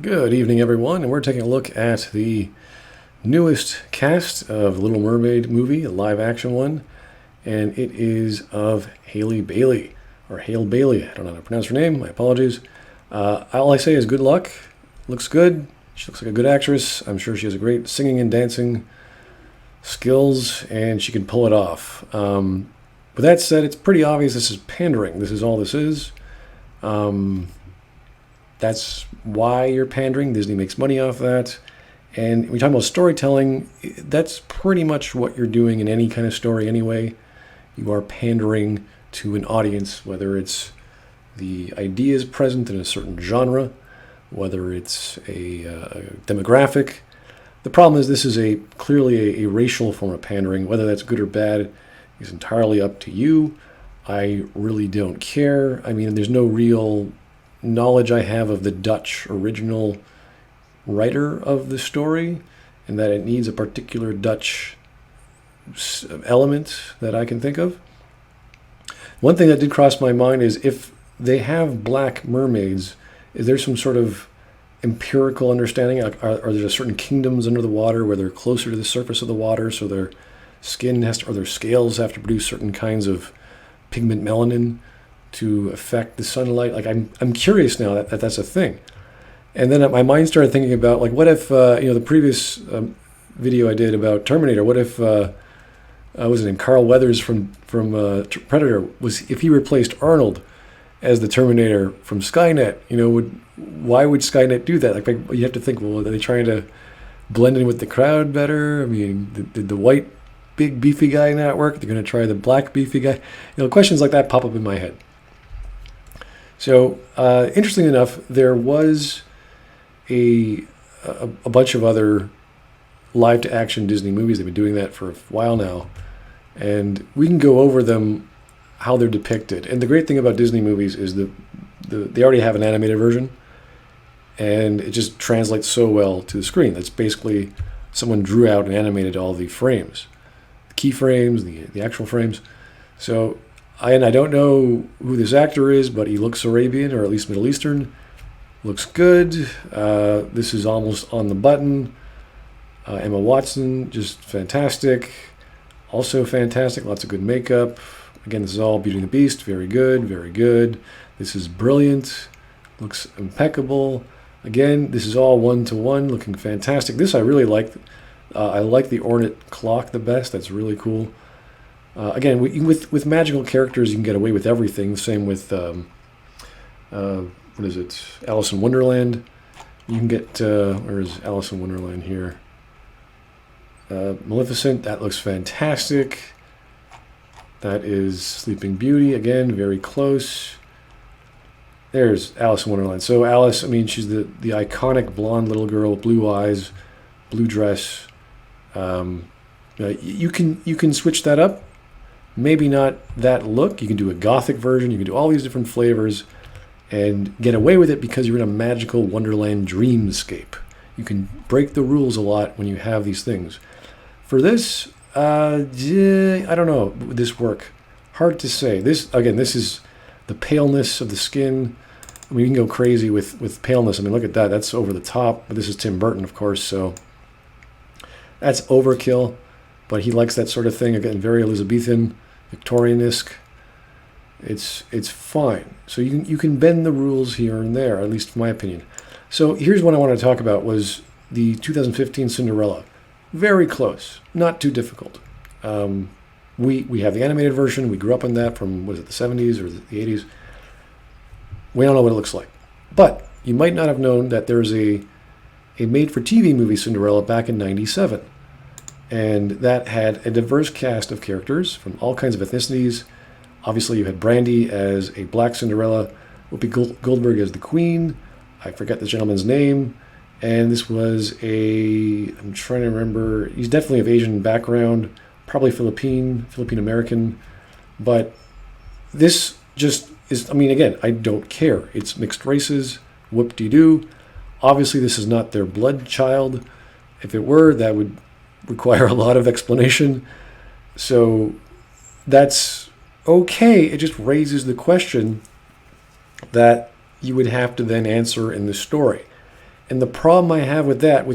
Good evening, everyone, and we're taking a look at the newest cast of Little Mermaid movie, a live-action one, and it is of Halle Bailey, or Hale Bailey. I don't know how to pronounce her name. My apologies. All I say is good luck. Looks good. She looks like a good actress. I'm sure she has a great singing and dancing skills, and she can pull it off. With that said, it's pretty obvious this is pandering. This is all this is. That's why you're pandering. Disney makes money off that. And when you're talking about storytelling, that's pretty much what you're doing in any kind of story anyway. You are pandering to an audience, whether it's the ideas present in a certain genre, whether it's a demographic. The problem is this is clearly a racial form of pandering. Whether that's good or bad is entirely up to you. I really don't care. I mean, there's no real knowledge I have of the Dutch original writer of the story, and that it needs a particular Dutch element that I can think of. One thing that did cross my mind is if they have black mermaids, is there some sort of empirical understanding? Are there certain kingdoms under the water where they're closer to the surface of the water, so their skin or their scales have to produce certain kinds of pigment melanin to affect the sunlight? Like I'm curious now that that's a thing. And then my mind started thinking about, like, what if the previous video I did about Terminator? What if what was his name, Carl Weathers from Predator, if he replaced Arnold as the Terminator from Skynet? Why would Skynet do that? Like, you have to think, well, are they trying to blend in with the crowd better? I mean, did the white big beefy guy not work? They're going to try the black beefy guy. Questions like that pop up in my head. So, interestingly enough, there was a bunch of other live-to-action Disney movies. They've been doing that for a while now, and we can go over them, how they're depicted. And the great thing about Disney movies is they already have an animated version, and it just translates so well to the screen. That's basically someone drew out and animated all the frames, the key frames, the actual frames. So. I don't know who this actor is, but he looks Arabian, or at least Middle Eastern. Looks good. This is almost on the button. Emma Watson, just fantastic. Also fantastic. Lots of good makeup. Again, this is all Beauty and the Beast. Very good, very good. This is brilliant. Looks impeccable. Again, this is all one-to-one, looking fantastic. This I really liked. I like the ornate clock the best. That's really cool. Again, with magical characters, you can get away with everything. Same with, what is it, Alice in Wonderland. You can get, where is Alice in Wonderland here? Maleficent, that looks fantastic. That is Sleeping Beauty, again, very close. There's Alice in Wonderland. So Alice, I mean, she's the iconic blonde little girl with blue eyes, blue dress. You can switch that up. Maybe not that look. You can do a gothic version. You can do all these different flavors and get away with it because you're in a magical Wonderland dreamscape. You can break the rules a lot when you have these things. For this, I don't know, would this work? Hard to say. This is the paleness of the skin. I mean, you can go crazy with paleness. I mean, look at that. That's over the top. But this is Tim Burton, of course, so that's overkill. But he likes that sort of thing. Again, very Elizabethan, Victorian-esque. It's fine. So you can bend the rules here and there, at least in my opinion. So here's what I want to talk about was the 2015 Cinderella. Very close. Not too difficult. We have the animated version. We grew up on that from, was it the 70s or the 80s? We don't know what it looks like. But you might not have known that there's a made-for-TV movie Cinderella back in 97. And that had a diverse cast of characters from all kinds of ethnicities. Obviously, you had Brandy as a black Cinderella, Whoopi Goldberg as the queen. I forget the gentleman's name. And this was I'm trying to remember, he's definitely of Asian background, probably Filipino American. But this just is, I mean, again, I don't care. It's mixed races, whoop-de-doo. Obviously, this is not their blood child. If it were, that would require a lot of explanation. So that's okay. It just raises the question that you would have to then answer in the story. And the problem I have with that,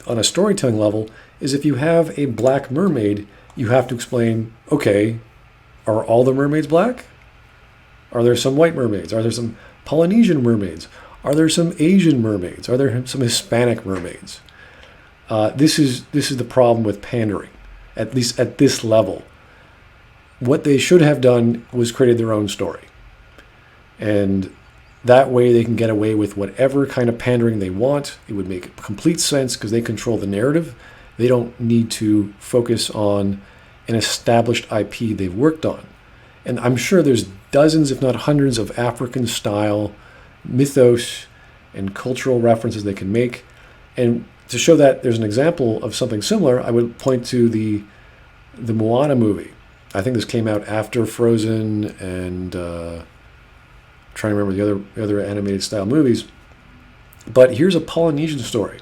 on a storytelling level, is if you have a black mermaid, you have to explain, okay, are all the mermaids black? Are there some white mermaids? Are there some Polynesian mermaids? Are there some Asian mermaids? Are there some Hispanic mermaids? This is the problem with pandering, at least at this level. What they should have done was created their own story. And that way they can get away with whatever kind of pandering they want. It would make complete sense because they control the narrative. They don't need to focus on an established IP they've worked on. And I'm sure there's dozens, if not hundreds, of African-style mythos and cultural references they can make. And to show that there's an example of something similar, I would point to the Moana movie. I think this came out after Frozen and trying to remember the other animated style movies. But here's a Polynesian story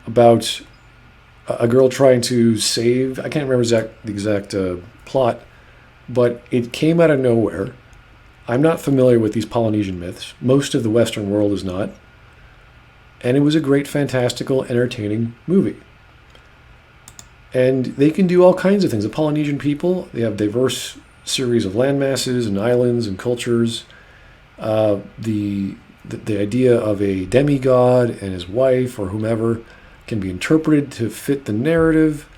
about a girl trying to save, I can't remember the exact plot, but it came out of nowhere. I'm not familiar with these Polynesian myths. Most of the Western world is not. And it was a great, fantastical, entertaining movie. And they can do all kinds of things. The Polynesian people, they have diverse series of landmasses and islands and cultures. The idea of a demigod and his wife or whomever can be interpreted to fit the narrative.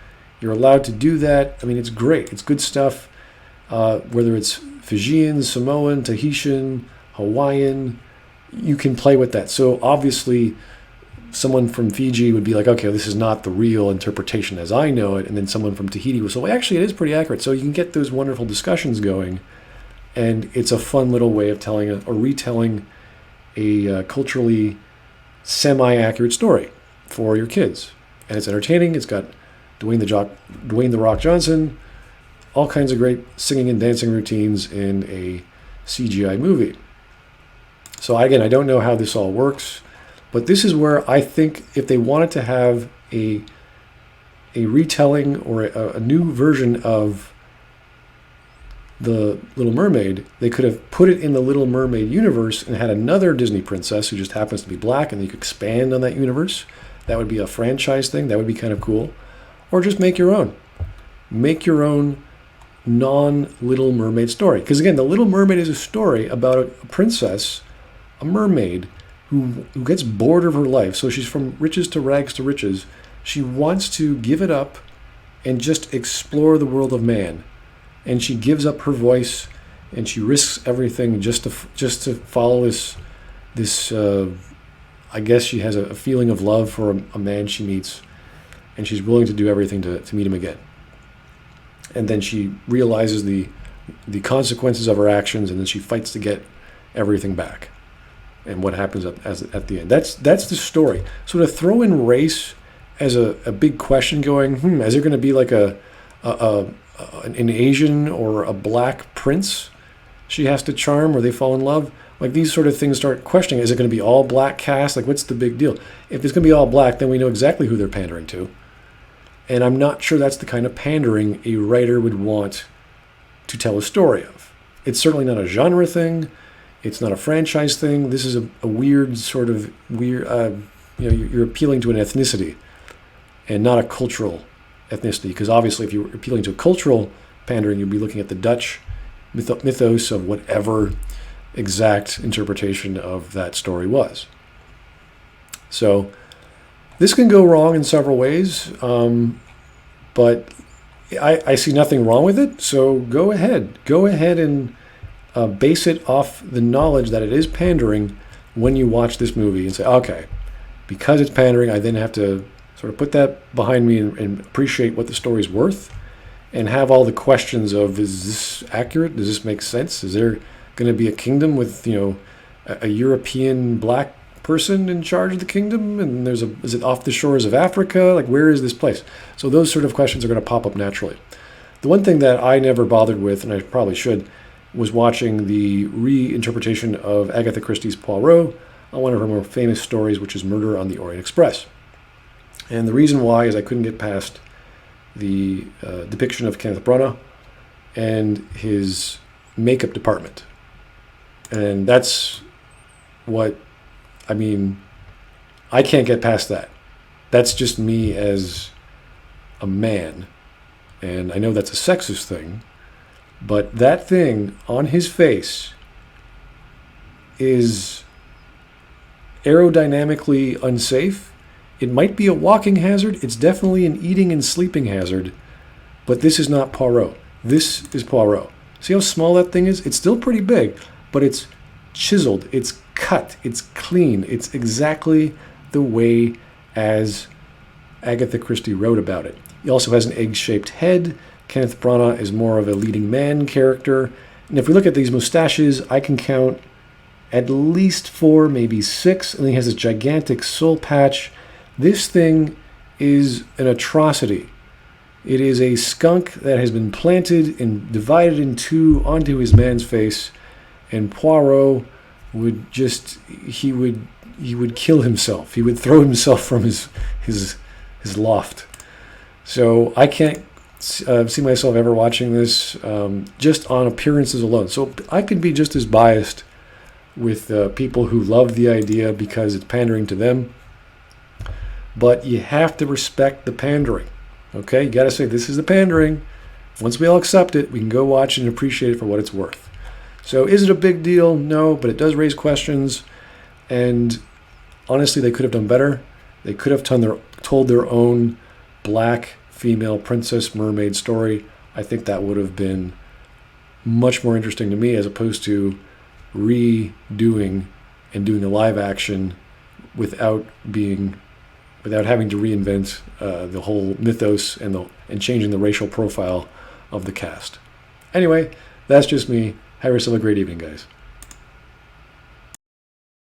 You're allowed to do that. I mean, it's great. It's good stuff. Whether it's Fijian, Samoan, Tahitian, Hawaiian, you can play with that. So obviously, someone from Fiji would be like, okay, this is not the real interpretation as I know it. And then someone from Tahiti was, so actually, it is pretty accurate. So you can get those wonderful discussions going. And it's a fun little way of telling or retelling a culturally semi-accurate story for your kids. And it's entertaining. It's got Dwayne the Rock Johnson, all kinds of great singing and dancing routines in a CGI movie. So again, I don't know how this all works, but this is where I think if they wanted to have a retelling or a new version of the Little Mermaid, they could have put it in the Little Mermaid universe and had another Disney princess who just happens to be black, and you could expand on that universe. That would be a franchise thing. That would be kind of cool. Or just make your own. Make your own non-Little Mermaid story. Because again, the Little Mermaid is a story about a princess, a mermaid, who gets bored of her life. So she's from riches to rags to riches. She wants to give it up and just explore the world of man. And she gives up her voice and she risks everything just to follow this. I guess she has a feeling of love for a man she meets, and she's willing to do everything to meet him again. And then she realizes the consequences of her actions, and then she fights to get everything back. And what happens at the end? That's the story. So to throw in race as a big question, going, is there going to be like an Asian or a black prince she has to charm, or they fall in love? Like, these sort of things start questioning, is it going to be all black cast? Like, what's the big deal? If it's going to be all black, then we know exactly who they're pandering to. And I'm not sure that's the kind of pandering a writer would want to tell a story of. It's certainly not a genre thing. It's not a franchise thing. This is a weird sort of you're appealing to an ethnicity and not a cultural ethnicity. Because obviously, if you're appealing to a cultural pandering, you'd be looking at the Dutch mythos of whatever exact interpretation of that story was. So this can go wrong in several ways, but I see nothing wrong with it. So go ahead and base it off the knowledge that it is pandering when you watch this movie and say, okay, because it's pandering, I then have to sort of put that behind me and appreciate what the story's worth and have all the questions of, is this accurate? Does this make sense? Is there going to be a kingdom with, a European black person in charge of the kingdom? And is it off the shores of Africa? Like, where is this place? So those sort of questions are going to pop up naturally. The one thing that I never bothered with, and I probably should, was watching the reinterpretation of Agatha Christie's Poirot on one of her more famous stories, which is Murder on the Orient Express. And the reason why is I couldn't get past the depiction of Kenneth Branagh and his makeup department. And that's what, I can't get past that. That's just me as a man. And I know that's a sexist thing, but that thing on his face is aerodynamically unsafe. It might be a walking hazard. It's definitely an eating and sleeping hazard. But this is not Poirot. This is Poirot. See how small that thing is? It's still pretty big, but it's chiseled, it's cut, it's clean. It's exactly the way as Agatha Christie wrote about it. He also has an egg-shaped head. Kenneth Branagh is more of a leading man character. And if we look at these mustaches, I can count at least 4, maybe 6. And he has this gigantic soul patch. This thing is an atrocity. It is a skunk that has been planted and divided in two onto his man's face. And Poirot would just, he would kill himself. He would throw himself from his loft. So I can't see myself ever watching this just on appearances alone. So I could be just as biased with people who love the idea because it's pandering to them. But you have to respect the pandering. Okay? You got to say, this is the pandering. Once we all accept it, we can go watch it and appreciate it for what it's worth. So is it a big deal? No, but it does raise questions. And honestly, they could have done better. They could have told their own black female princess mermaid story. I think that would have been much more interesting to me as opposed to redoing and doing a live action without having to reinvent the whole mythos and changing the racial profile of the cast. Anyway, that's just me. Have yourself a great evening, guys.